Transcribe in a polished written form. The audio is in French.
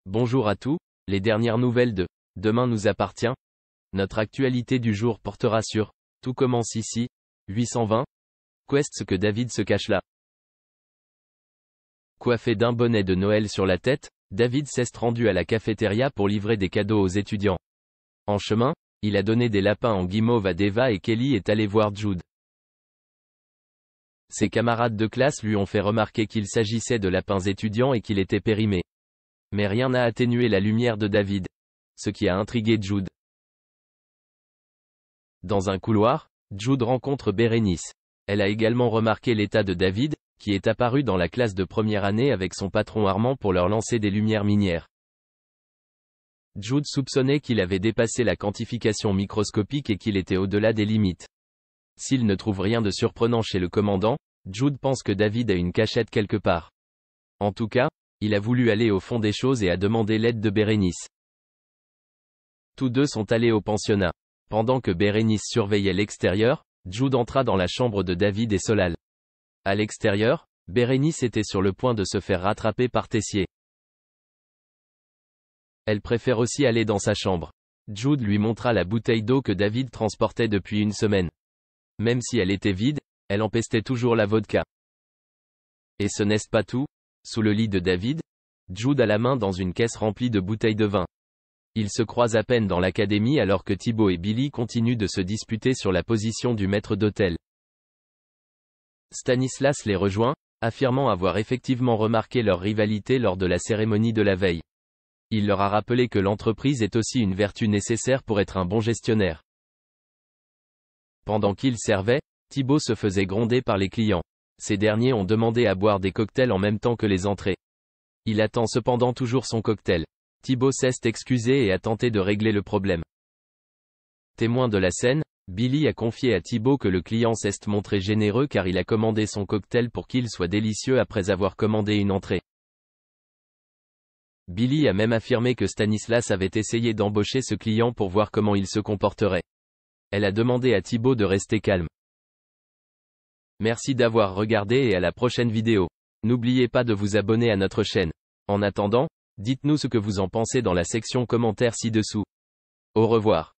Bonjour à tous, les dernières nouvelles de Demain nous appartient. Notre actualité du jour portera sur Tout commence ici, 820. Quest ce que David se cache là. Coiffé d'un bonnet de Noël sur la tête, David s'est rendu à la cafétéria pour livrer des cadeaux aux étudiants. En chemin, il a donné des lapins en guimauve à Deva et Kelly est allé voir Jude. Ses camarades de classe lui ont fait remarquer qu'il s'agissait de lapins étudiants et qu'il était périmé. Mais rien n'a atténué la lumière de David. Ce qui a intrigué Jude. Dans un couloir, Jude rencontre Bérénice. Elle a également remarqué l'état de David, qui est apparu dans la classe de première année avec son patron Armand pour leur lancer des lumières minières. Jude soupçonnait qu'il avait dépassé la quantification microscopique et qu'il était au-delà des limites. S'il ne trouve rien de surprenant chez le commandant, Jude pense que David a une cachette quelque part. En tout cas, il a voulu aller au fond des choses et a demandé l'aide de Bérénice. Tous deux sont allés au pensionnat. Pendant que Bérénice surveillait l'extérieur, Jude entra dans la chambre de David et Solal. À l'extérieur, Bérénice était sur le point de se faire rattraper par Tessier. Elle préfère aussi aller dans sa chambre. Jude lui montra la bouteille d'eau que David transportait depuis une semaine. Même si elle était vide, elle empestait toujours la vodka. Et ce n'est pas tout. Sous le lit de David, Jude a la main dans une caisse remplie de bouteilles de vin. Ils se croisent à peine dans l'académie alors que Thibaut et Billy continuent de se disputer sur la position du maître d'hôtel. Stanislas les rejoint, affirmant avoir effectivement remarqué leur rivalité lors de la cérémonie de la veille. Il leur a rappelé que l'entreprise est aussi une vertu nécessaire pour être un bon gestionnaire. Pendant qu'ils servaient, Thibaut se faisait gronder par les clients. Ces derniers ont demandé à boire des cocktails en même temps que les entrées. Il attend cependant toujours son cocktail. Thibaut s'est excusé et a tenté de régler le problème. Témoin de la scène, Billy a confié à Thibaut que le client s'est montré généreux car il a commandé son cocktail pour qu'il soit délicieux après avoir commandé une entrée. Billy a même affirmé que Stanislas avait essayé d'embaucher ce client pour voir comment il se comporterait. Elle a demandé à Thibaut de rester calme. Merci d'avoir regardé et à la prochaine vidéo. N'oubliez pas de vous abonner à notre chaîne. En attendant, dites-nous ce que vous en pensez dans la section commentaires ci-dessous. Au revoir.